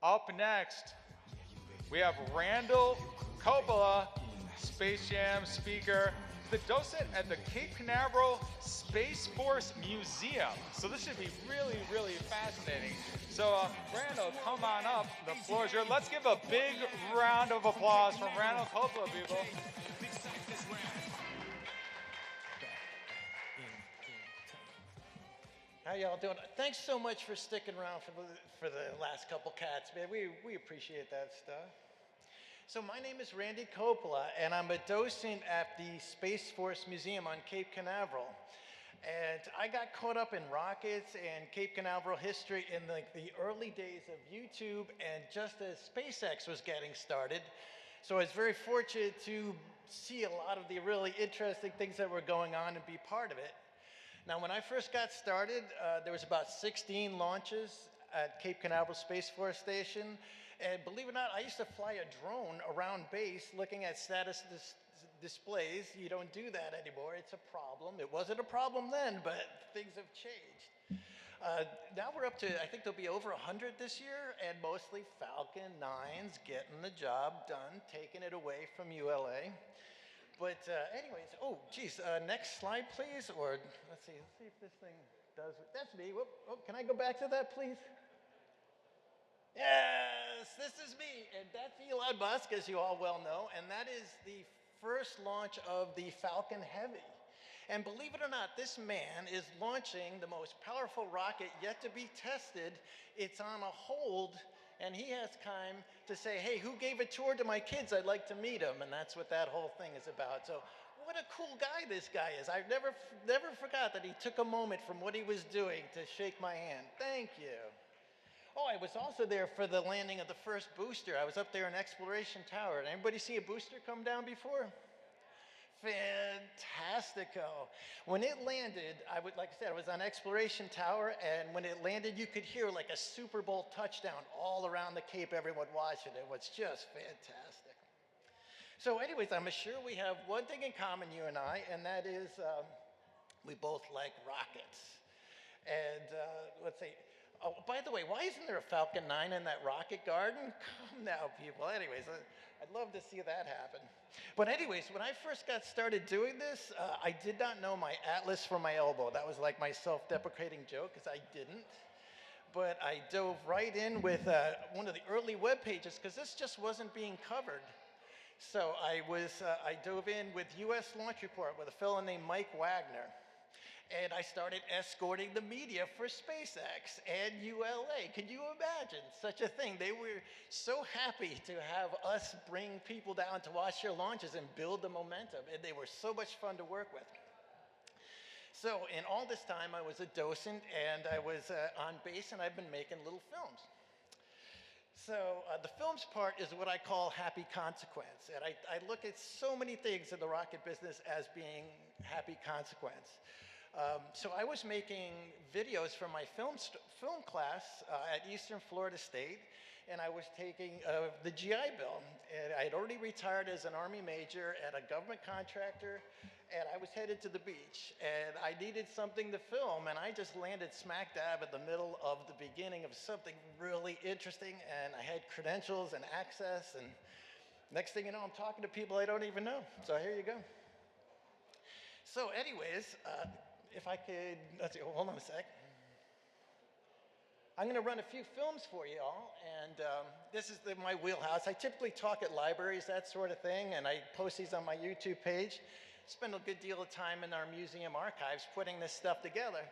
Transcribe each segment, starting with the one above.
Up next, we have Randall Coppola, SpaceJam speaker, the docent at the Cape Canaveral Space Force Museum. So this should be really, really fascinating. So Randall, come on up. The floor is yours. Let's give a big round of applause for Randall Coppola, people. How y'all doing? Thanks so much for sticking around for the last couple cats, man. We appreciate that stuff. So my name is Randy Coppola, and I'm a docent at the Space Force Museum on Cape Canaveral. And I got caught up in rockets and Cape Canaveral history in the early days of YouTube, and just as SpaceX was getting started. So I was very fortunate to see a lot of the really interesting things that were going on and be part of it. Now, when I first got started, there was about 16 launches at Cape Canaveral Space Force Station. And believe it or not, I used to fly a drone around base looking at status displays. You don't do that anymore. It's a problem. It wasn't a problem then, but things have changed. Now we're up to, I think there'll be over 100 this year, and mostly Falcon 9s getting the job done, taking it away from ULA. But anyways, oh, geez, next slide, please. Or let's see if this thing does. That's me. Whoop, oh, can I go back to that, please? Yes, this is me. And that's Elon Musk, as you all well know. And that is the first launch of the Falcon Heavy. And believe it or not, this man is launching the most powerful rocket yet to be tested. It's on a hold. And he has time to say, hey, who gave a tour to my kids? I'd like to meet them. And that's what that whole thing is about. So what a cool guy this guy is. I've never forgot that he took a moment from what he was doing to shake my hand. Thank you. Oh, I was also there for the landing of the first booster. I was up there in Exploration Tower. Did anybody see a booster come down before? Fantastico. When it landed, like I said, I was on Exploration Tower, and when it landed, you could hear like a Super Bowl touchdown all around the Cape, everyone watching. It was just fantastic. So anyways, I'm sure we have one thing in common, you and I, and that is we both like rockets. And let's see. Oh, by the way, why isn't there a Falcon 9 in that rocket garden? Come now, people. Anyways, I'd love to see that happen. But anyways, when I first got started doing this, I did not know my atlas from my elbow. That was like my self-deprecating joke, because I didn't. But I dove right in with one of the early web pages, because this just wasn't being covered. So I dove in with US Launch Report with a fellow named Mike Wagner. And I started escorting the media for SpaceX and ULA. Can you imagine such a thing? They were so happy to have us bring people down to watch their launches and build the momentum. And they were so much fun to work with. So in all this time, I was a docent, and I was on base, and I've been making little films. So the films part is what I call happy consequence. And I look at so many things in the rocket business as being happy consequence. So I was making videos for my film class at Eastern Florida State, and I was taking the GI Bill. And I had already retired as an Army major at a government contractor, and I was headed to the beach. And I needed something to film, and I just landed smack dab in the middle of the beginning of something really interesting, and I had credentials and access, and next thing you know, I'm talking to people I don't even know. So here you go. So anyways, if I could, let's see, hold on a sec. I'm going to run a few films for you all, and this is my wheelhouse. I typically talk at libraries, that sort of thing, and I post these on my YouTube page. Spend a good deal of time in our museum archives putting this stuff together.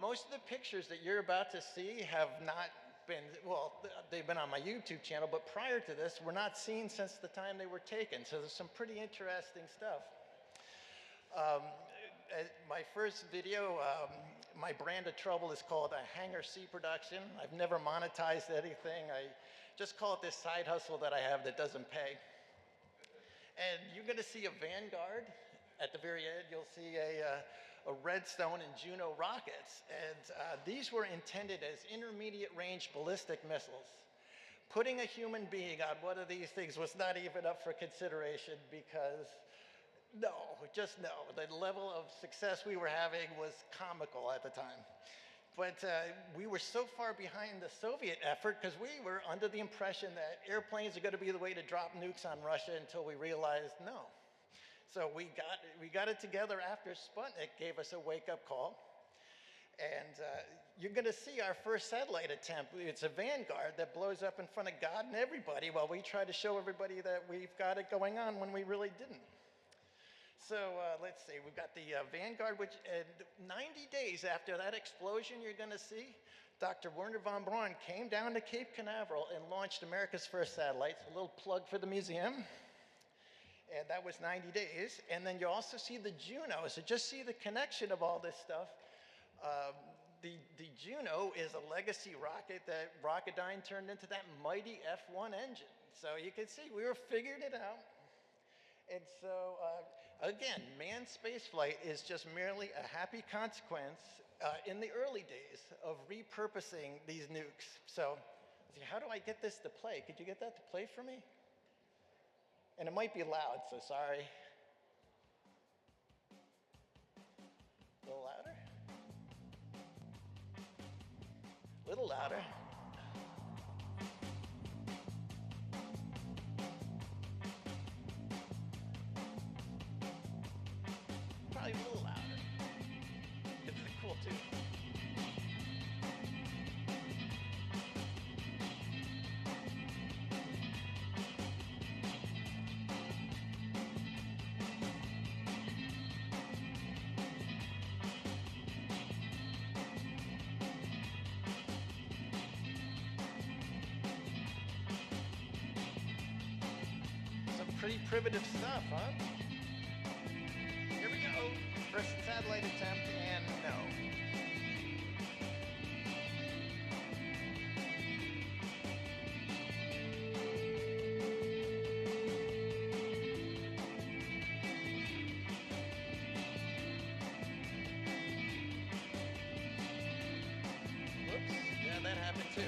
Most of the pictures that you're about to see have not been, well, they've been on my YouTube channel, but prior to this, were not seen since the time they were taken. So there's some pretty interesting stuff. My first video, my brand of trouble is called a Hangar C production. I've never monetized anything. I just call it this side hustle that I have that doesn't pay. And you're going to see a Vanguard. At the very end, you'll see a Redstone and Juno rockets. And these were intended as intermediate range ballistic missiles. Putting a human being on one of these things was not even up for consideration, because no, just no. The level of success we were having was comical at the time. But we were so far behind the Soviet effort because we were under the impression that airplanes are going to be the way to drop nukes on Russia until we realized no. So we got it together after Sputnik gave us a wake-up call. And you're going to see our first satellite attempt. It's a Vanguard that blows up in front of God and everybody while we try to show everybody that we've got it going on when we really didn't. So let's see, we've got the Vanguard, which 90 days after that explosion you're going to see, Dr. Werner von Braun came down to Cape Canaveral and launched America's first satellites. A little plug for the museum. And that was 90 days. And then you also see the Juno. So just see the connection of all this stuff. The Juno is a legacy rocket that Rocketdyne turned into that mighty F1 engine. So you can see we were figuring it out. And so, again, manned spaceflight is just merely a happy consequence in the early days of repurposing these nukes. So, how do I get this to play? Could you get that to play for me? And it might be loud, so sorry. A little louder? A little louder. Probably a little louder. This is cool too. Some pretty primitive stuff, huh? Here we go. First satellite attempt, and no. Whoops, yeah, that happened too.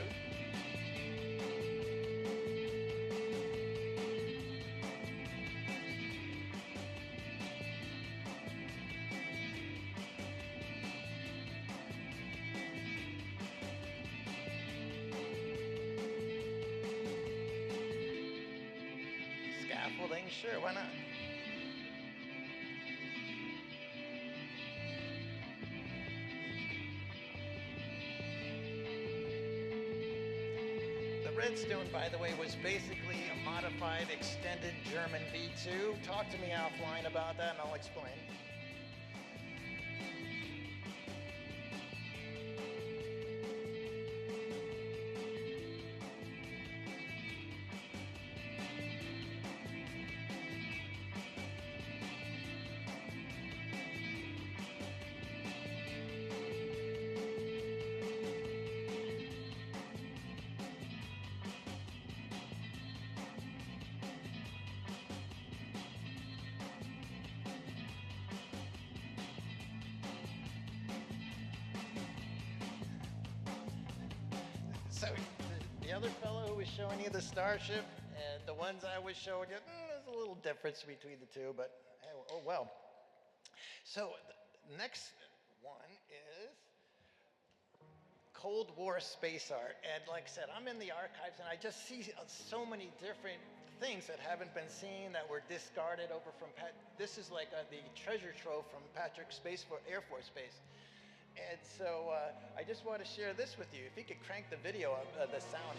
Scaffolding, sure, why not? The Redstone, by the way, was basically a modified, extended German V2. Talk to me offline about that and I'll explain. So the other fellow who was showing you the Starship and the ones I was showing you, there's a little difference between the two, but oh well. So the next one is Cold War space art. And like I said, I'm in the archives and I just see so many different things that haven't been seen that were discarded over from this is like the treasure trove from Patrick Air Force Base. And so I just want to share this with you. If you could crank the video of the sound.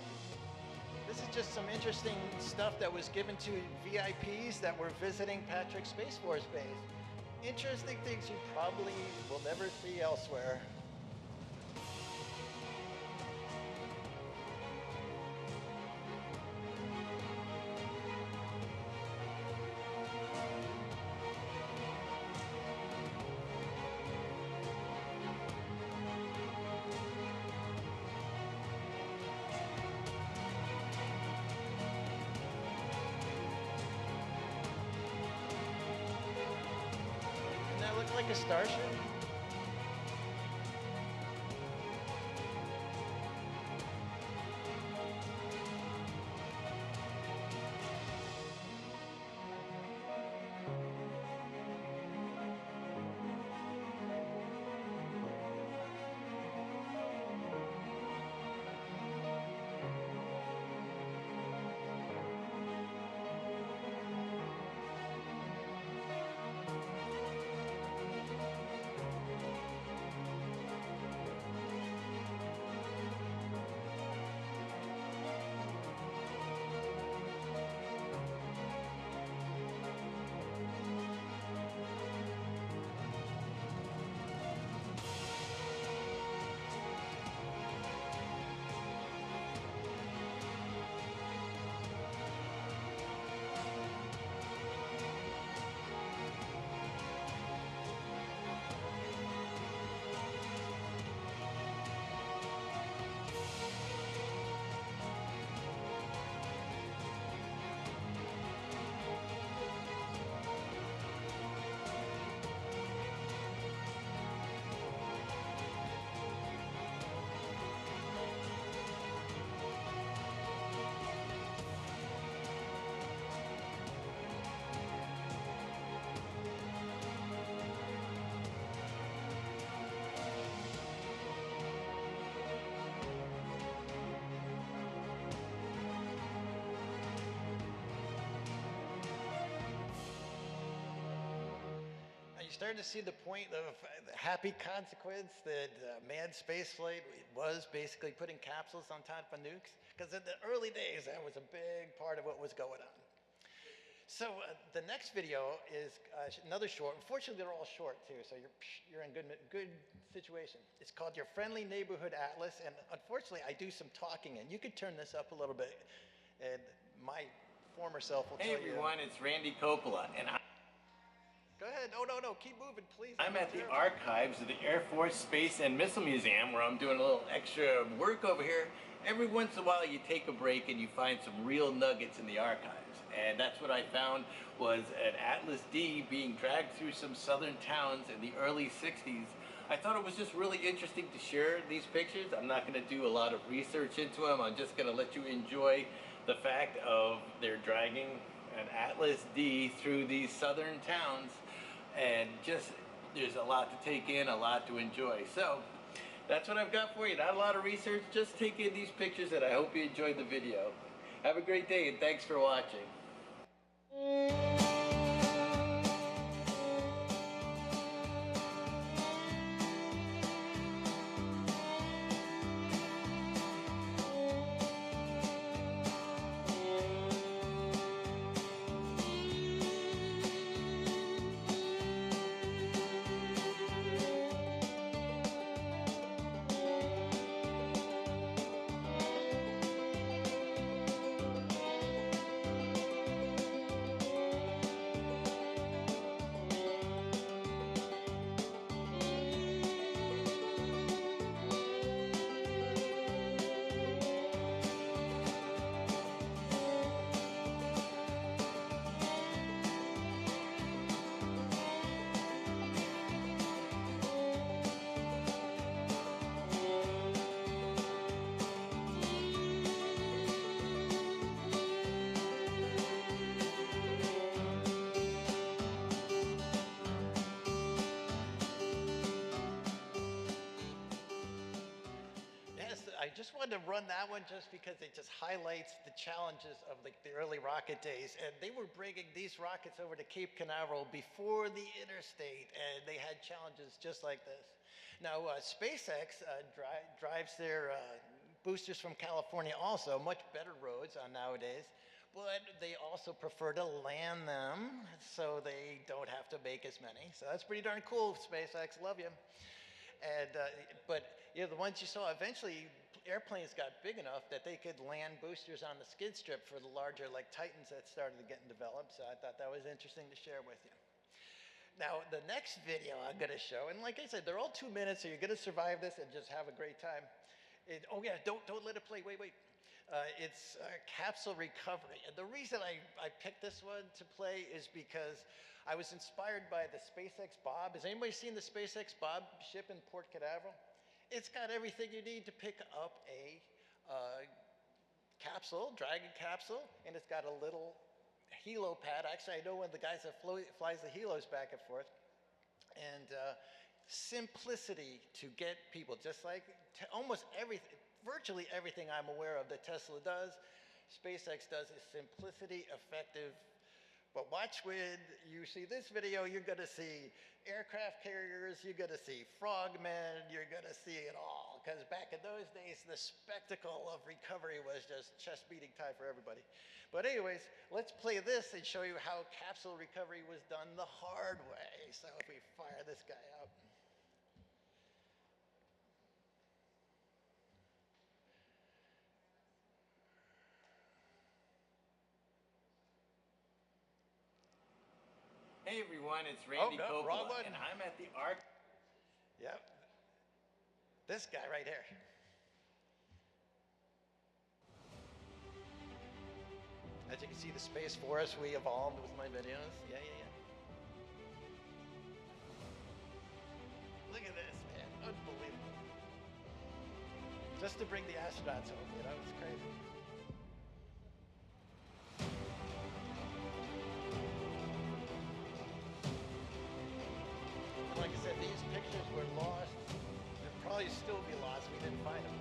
This is just some interesting stuff that was given to VIPs that were visiting Patrick Space Force Base. Interesting things you probably will never see elsewhere. Look like a starship? starting to see the point of the happy consequence that manned spaceflight was basically putting capsules on top of nukes? Because in the early days, that was a big part of what was going on. So the next video is another short. Unfortunately, they're all short too, so you're in good situation. It's called Your Friendly Neighborhood Atlas, and unfortunately, I do some talking, and you could turn this up a little bit, and my former self will tell you. Hey everyone, it's Randy Coppola, and Go ahead. No, keep moving, please. I'm at the archives of the Air Force Space and Missile Museum, where I'm doing a little extra work over here. Every once in a while you take a break and you find some real nuggets in the archives. And that's what I found was an Atlas D being dragged through some southern towns in the early 60s. I thought it was just really interesting to share these pictures. I'm not going to do a lot of research into them. I'm just going to let you enjoy the fact of they're dragging an Atlas D through these southern towns, and just there's a lot to take in, a lot to enjoy. So that's what I've got for you. Not a lot of research, just take in these pictures, and I hope you enjoyed the video. Have a great day, and thanks for watching. I just wanted to run that one just because it just highlights the challenges of the early rocket days. And they were bringing these rockets over to Cape Canaveral before the interstate, and they had challenges just like this. Now, SpaceX drives their boosters from California also, much better roads on nowadays, but they also prefer to land them so they don't have to make as many. So that's pretty darn cool, SpaceX, love you. And, but you know, the ones you saw, eventually airplanes got big enough that they could land boosters on the skid strip for the larger like Titans that started getting developed. So I thought that was interesting to share with you. Now, the next video I'm going to show, and like I said, they're all 2 minutes, so you're going to survive this and just have a great time. Oh yeah, don't let it play, wait. It's capsule recovery. And the reason I picked this one to play is because I was inspired by the SpaceX Bob. Has anybody seen the SpaceX Bob ship in Port Canaveral? It's got everything you need to pick up a capsule, Dragon capsule, and it's got a little helo pad. Actually, I know one of the guys that flies the helos back and forth. And simplicity to get people, just like almost everything, virtually everything I'm aware of that Tesla does, SpaceX does is simplicity, effective. But watch when you see this video, you're going to see aircraft carriers, you're going to see frogmen, you're going to see it all. Because back in those days, the spectacle of recovery was just chest-beating time for everybody. But anyways, let's play this and show you how capsule recovery was done the hard way. So if we fire this guy up. Hey everyone, it's Randy no, wrong Coppola, one. and I'm at the Arc. Yep. This guy right here. As you can see, the Space Forest, we evolved with my videos. Yeah. Look at this, man. Unbelievable. Just to bring the astronauts home, you know, it's crazy. Like I said, these pictures were lost. They'll probably still be lost. We didn't find them.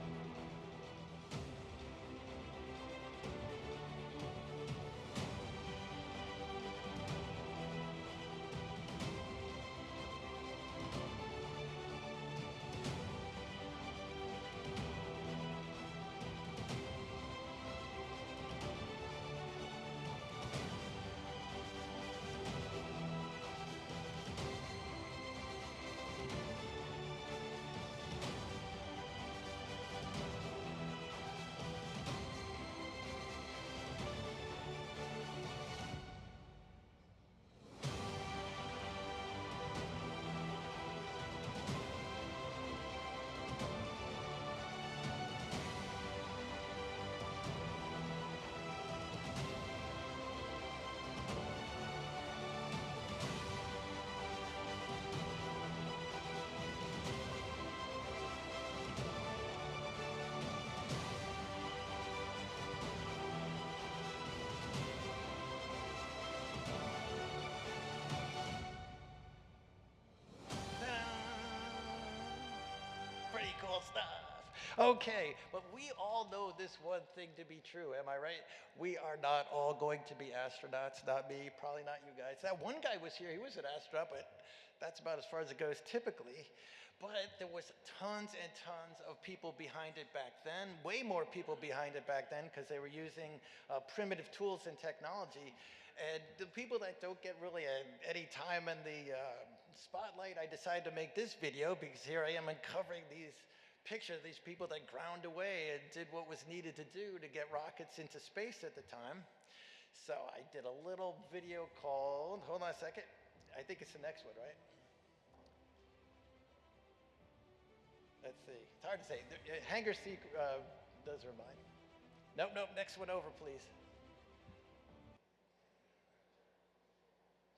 cool stuff. Okay, but we all know this one thing to be true, am I right? We are not all going to be astronauts, not me, probably not you guys. That one guy was here, he was an astronaut, but that's about as far as it goes typically. But there was tons and tons of people behind it back then, way more people behind it back then because they were using primitive tools and technology. And the people that don't get really any time in the spotlight, I decided to make this video because here I am uncovering these pictures of these people that ground away and did what was needed to do to get rockets into space at the time. So I did a little video called, hold on a second, I think it's the next one, right? Let's see, it's hard to say. Hangar C does remind me. Nope, nope, next one over, please.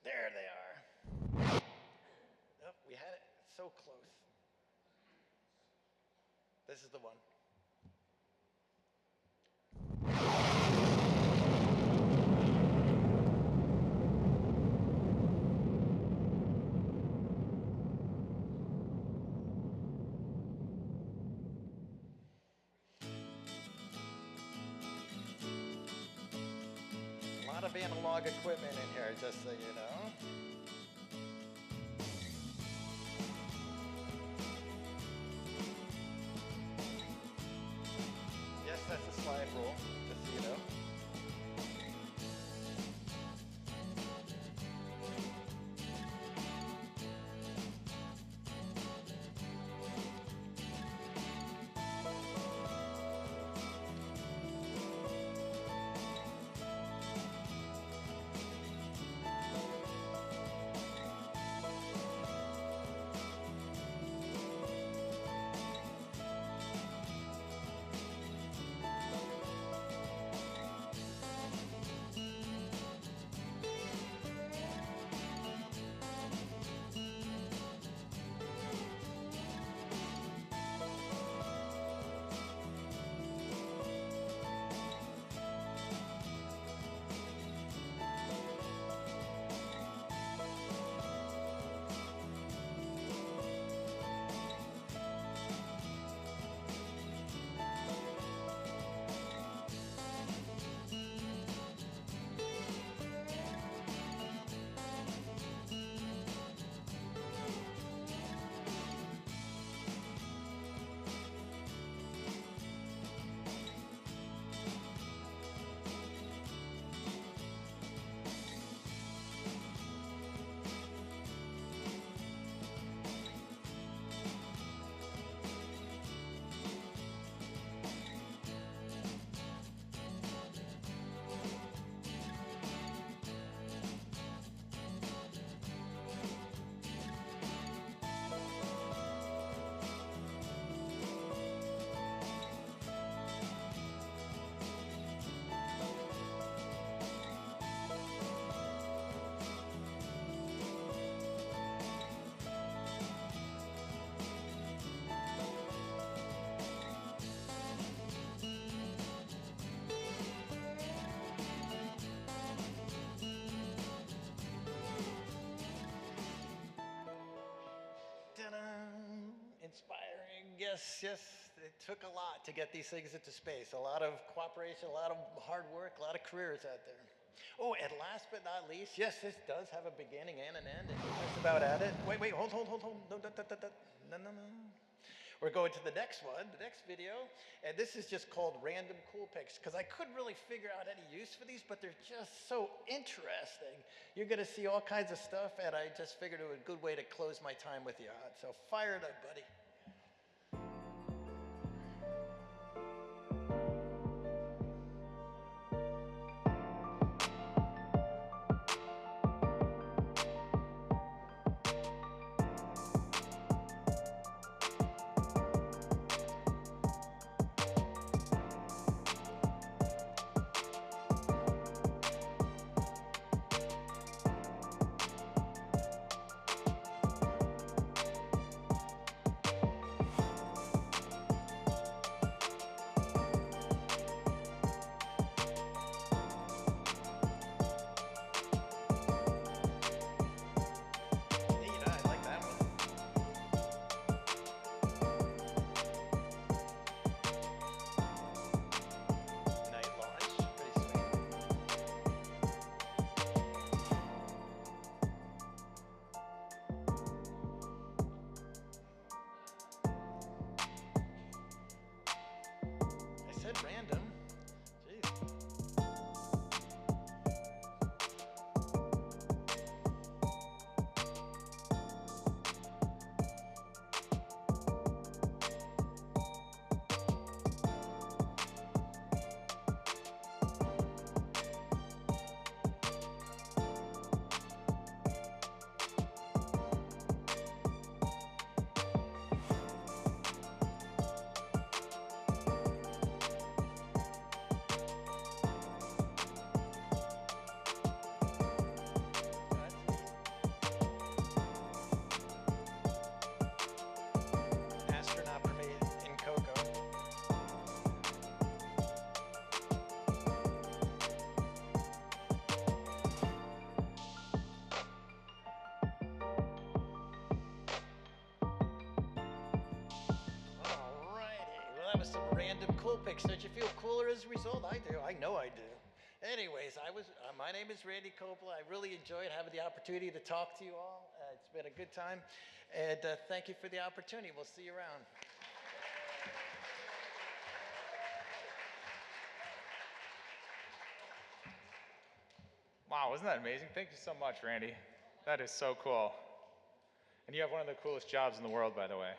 There they are. Oh, we had it so close. This is the one. A lot of analog equipment in here, just so you know. Yes, that's a slide rule, just so you know. Inspiring, yes, yes. It took a lot to get these things into space. A lot of cooperation, a lot of hard work, a lot of careers out there. Oh, and last but not least, yes, this does have a beginning and an end, and we're just about at it. Wait, hold. No. We're going to the next one, the next video, and this is just called Random Cool Pics, because I couldn't really figure out any use for these, but they're just so interesting. You're gonna see all kinds of stuff, and I just figured it was a good way to close my time with you on. So fire it up, buddy. cool pics. Don't you feel cooler as a result? I do. I know I do. Anyways, my name is Randy Coppola. I really enjoyed having the opportunity to talk to you all. It's been a good time. And thank you for the opportunity. We'll see you around. Wow, isn't that amazing? Thank you so much, Randy. That is so cool. And you have one of the coolest jobs in the world, by the way.